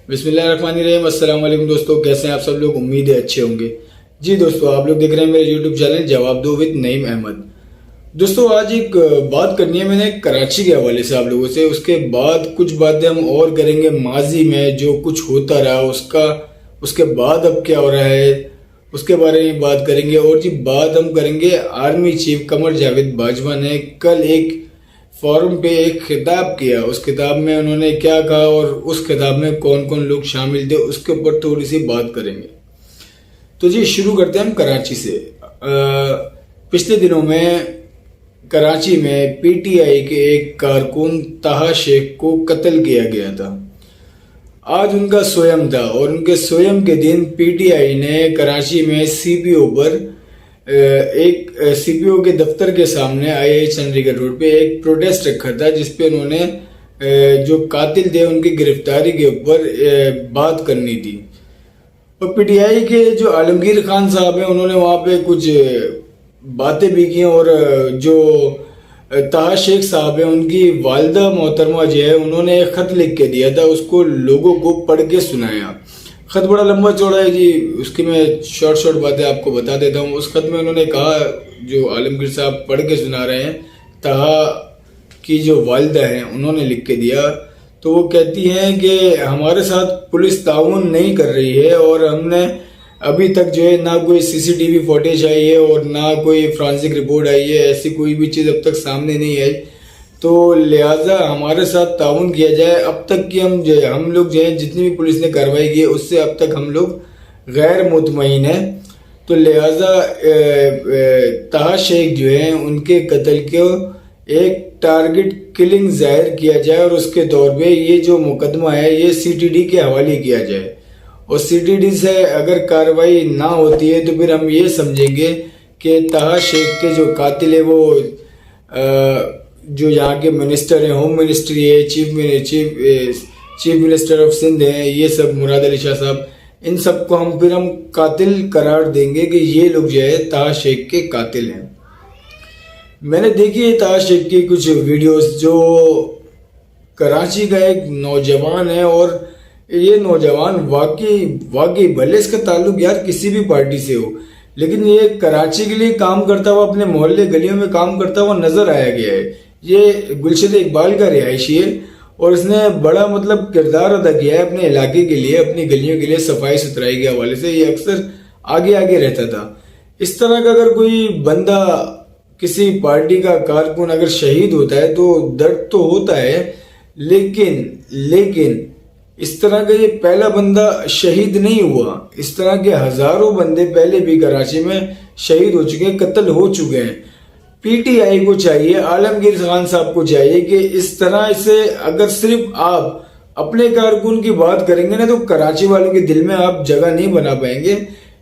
بسم اللہ الرحمن الرحیم۔ السلام علیکم دوستو، کیسے ہیں آپ سب لوگ؟ امید ہے اچھے ہوں گے۔ جی دوستو، آپ لوگ دیکھ رہے ہیں میرے یوٹیوب چینل جواب دو وتھ نعیم احمد۔ دوستو آج ایک بات کرنی ہے میں نے کراچی کے حوالے سے آپ لوگوں سے، اس کے بعد کچھ باتیں ہم اور کریں گے ماضی میں جو کچھ ہوتا رہا اس کے بعد اب کیا ہو رہا ہے اس کے بارے میں بات کریں گے۔ اور جی بات ہم کریں گے آرمی چیف قمر جاوید باجوہ نے کل ایک فورم پہ ایک خطاب کیا، اس خطاب میں انہوں نے کیا کہا اور اس خطاب میں کون کون لوگ شامل تھے اس کے اوپر تھوڑی سی بات کریں گے۔ تو جی شروع کرتے ہیں ہم کراچی سے۔ پچھلے دنوں میں کراچی میں پی ٹی آئی کے ایک کارکن طہا شیخ کو قتل کیا گیا تھا۔ آج ان کا سویم تھا اور ان کے سویم کے دن پی ٹی آئی نے کراچی میں سی پی او پر ایک سی پی او کے دفتر کے سامنے آئی آئی چندی گڑھ روڈ پہ ایک پروٹیسٹ رکھا تھا، جس پہ انہوں نے جو قاتل تھے ان کی گرفتاری کے اوپر بات کرنی تھی۔ اور پی ٹی آئی کے جو عالمگیر خان صاحب ہیں انہوں نے وہاں پہ کچھ باتیں بھی کی، اور جو طہا شیخ صاحب ہیں ان کی والدہ محترمہ جو ہے انہوں نے ایک خط لکھ کے دیا تھا، اس کو لوگوں کو پڑھ کے سنایا۔ خط بڑا لمبا چوڑا ہے جی، اس کی میں شارٹ باتیں آپ کو بتا دیتا ہوں۔ اس خط میں انہوں نے کہا، جو عالمگیر صاحب پڑھ کے سنا رہے ہیں، طہا کی جو والدہ ہیں انہوں نے لکھ کے دیا، تو وہ کہتی ہیں کہ ہمارے ساتھ پولیس تعاون نہیں کر رہی ہے، اور ہم نے ابھی تک جو ہے نہ کوئی سی سی ٹی وی فوٹیج آئی ہے اور نہ کوئی فرانسک رپورٹ آئی ہے، ایسی کوئی بھی چیز اب تک سامنے نہیں آئی، تو لہٰذا ہمارے ساتھ تعاون کیا جائے۔ اب تک کہ ہم لوگ جو ہے جتنی بھی پولیس نے کارروائی کی ہے اس سے اب تک ہم لوگ غیر مطمئن ہیں، تو لہٰذا طہا شیخ جو ہیں ان کے قتل کو ایک ٹارگٹ کلنگ ظاہر کیا جائے، اور اس کے طور پہ یہ جو مقدمہ ہے یہ سی ٹی ڈی کے حوالے کیا جائے، اور سی ٹی ڈی سے اگر کارروائی نہ ہوتی ہے تو پھر ہم یہ سمجھیں گے کہ طہا شیخ کے جو قاتل ہے وہ جو یہاں کے منسٹر ہیں، ہوم منسٹری ہے، چیف منسٹر آف سندھ ہیں، یہ سب مراد علی شاہ صاحب، ان سب کو ہم قاتل قرار دیں گے کہ یہ لوگ جو ہے طہا شیخ کے قاتل ہیں۔ میں نے دیکھی ہے طہا شیخ کی کچھ ویڈیوز، جو کراچی کا ایک نوجوان ہے، اور یہ نوجوان واقعی بھلے اس کا تعلق یار کسی بھی پارٹی سے ہو، لیکن یہ کراچی کے لیے کام کرتا ہوا، اپنے محلے گلیوں میں کام کرتا ہوا نظر آیا گیا ہے۔ یہ گلشن اقبال کا رہائشی ہے، اور اس نے بڑا کردار ادا کیا ہے اپنے علاقے کے لیے، اپنی گلیوں کے لیے صفائی ستھرائی کے حوالے سے یہ اکثر آگے رہتا تھا۔ اس طرح کا اگر کوئی بندہ کسی پارٹی کا کارکن اگر شہید ہوتا ہے تو درد تو ہوتا ہے، لیکن اس طرح کا یہ پہلا بندہ شہید نہیں ہوا۔ اس طرح کے ہزاروں بندے پہلے بھی کراچی میں شہید ہو چکے ہیں، قتل ہو چکے ہیں۔ پی ٹی آئی کو چاہیے، عالمگیر خان صاحب کو چاہیے کہ اس طرح سے اگر صرف آپ اپنے کارکن کی بات کریں گے نا تو کراچی والوں کے دل میں آپ جگہ نہیں بنا پائیں گے۔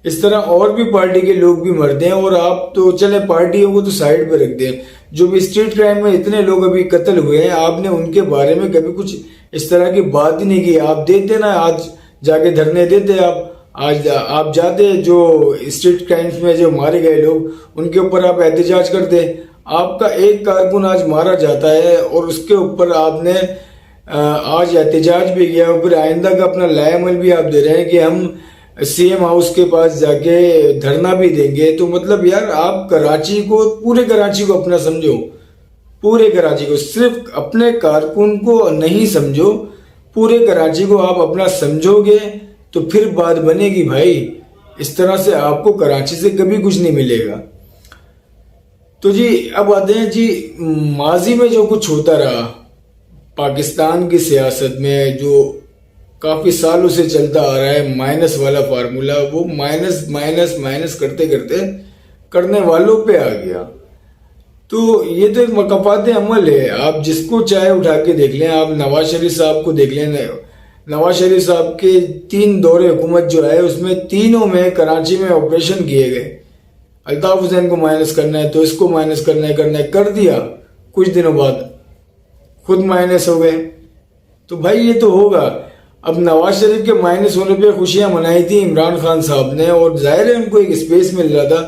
اس طرح اور بھی پارٹی کے لوگ بھی مرتے ہیں، اور آپ تو چلے پارٹیوں کو تو سائیڈ پہ رکھ دیں، جو بھی اسٹریٹ کرائم میں اتنے لوگ ابھی قتل ہوئے ہیں، آپ نے ان کے بارے میں کبھی کچھ اس طرح کی بات ہی نہیں کی۔ آپ دیتے نا، آج جا کے دھرنے دیتے، آپ جاتے جو اسٹریٹ کرائمز میں جو مارے گئے لوگ ان کے اوپر آپ احتجاج کرتے۔ آپ کا ایک کارکن آج مارا جاتا ہے اور اس کے اوپر آپ نے آج احتجاج بھی کیا، اور پھر آئندہ کا اپنا لائے عمل بھی آپ دے رہے ہیں کہ ہم سی ایم ہاؤس کے پاس جا کے دھرنا بھی دیں گے۔ تو مطلب یار آپ پورے کراچی کو اپنا سمجھو، پورے کراچی کو، صرف اپنے کارکن کو نہیں سمجھو، پورے کراچی کو آپ اپنا سمجھو گے تو پھر بات بنے گی بھائی۔ اس طرح سے آپ کو کراچی سے کبھی کچھ نہیں ملے گا۔ تو جی اب آتے ہیں جی ماضی میں جو کچھ ہوتا رہا پاکستان کی سیاست میں، جو کافی سالوں سے چلتا آ رہا ہے، مائنس والا فارمولا، وہ مائنس کرتے کرنے والوں پہ آ گیا۔ تو یہ تو ایک مکافات عمل ہے، آپ جس کو چاہے اٹھا کے دیکھ لیں۔ آپ نواز شریف صاحب کو دیکھ لیں، نواز شریف صاحب کے 3 دور حکومت جو ہے اس میں تینوں میں کراچی میں آپریشن کیے گئے۔ الطاف حسین کو مائنس کرنا ہے تو اس کو مائنس کرنا ہے، کر دیا، کچھ دنوں بعد خود مائنس ہو گئے۔ تو بھائی یہ تو ہوگا۔ اب نواز شریف کے مائنس ہونے پہ خوشیاں منائی تھی عمران خان صاحب نے، اور ظاہر ہے ان کو ایک اسپیس مل رہا تھا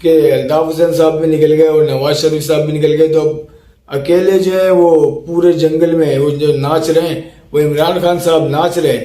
کہ الطاف حسین صاحب بھی نکل گئے اور نواز شریف صاحب بھی نکل گئے، تو اب اکیلے جو ہے وہ پورے جنگل میں وہ جو ناچ رہے ہیں وہ عمران خان صاحب ناچ رہے ہیں۔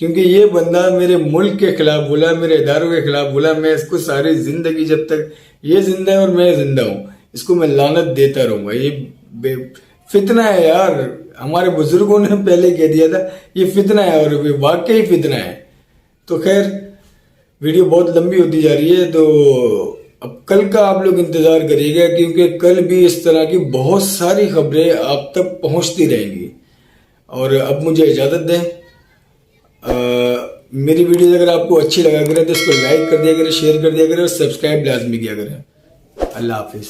کیونکہ یہ بندہ میرے ملک کے خلاف بولا, میرے اداروں کے خلاف بولا. میں اس کو ساری زندگی, جب تک یہ زندہ ہے اور میں زندہ ہوں, اس کو میں لعنت دیتا رہوں گا. یہ فتنہ ہے یار, ہمارے بزرگوں نے پہلے کہہ دیا تھا یہ فتنہ ہے, اور واقعی فتنہ ہے. تو خیر ویڈیو بہت لمبی ہوتی جا رہی ہے, تو اب کل کا آپ لوگ انتظار کریے گا, کیونکہ کل بھی اس طرح کی بہت ساری خبریں آپ تک پہنچتی رہیں گی. اور اب مجھے اجازت دیں. میری ویڈیوز اگر آپ کو اچھی لگا کرے تو اس کو لائک کر دیا کرے, شیئر کر دیا کرے, اور سبسکرائب لازمی کیا کرے. اللہ حافظ.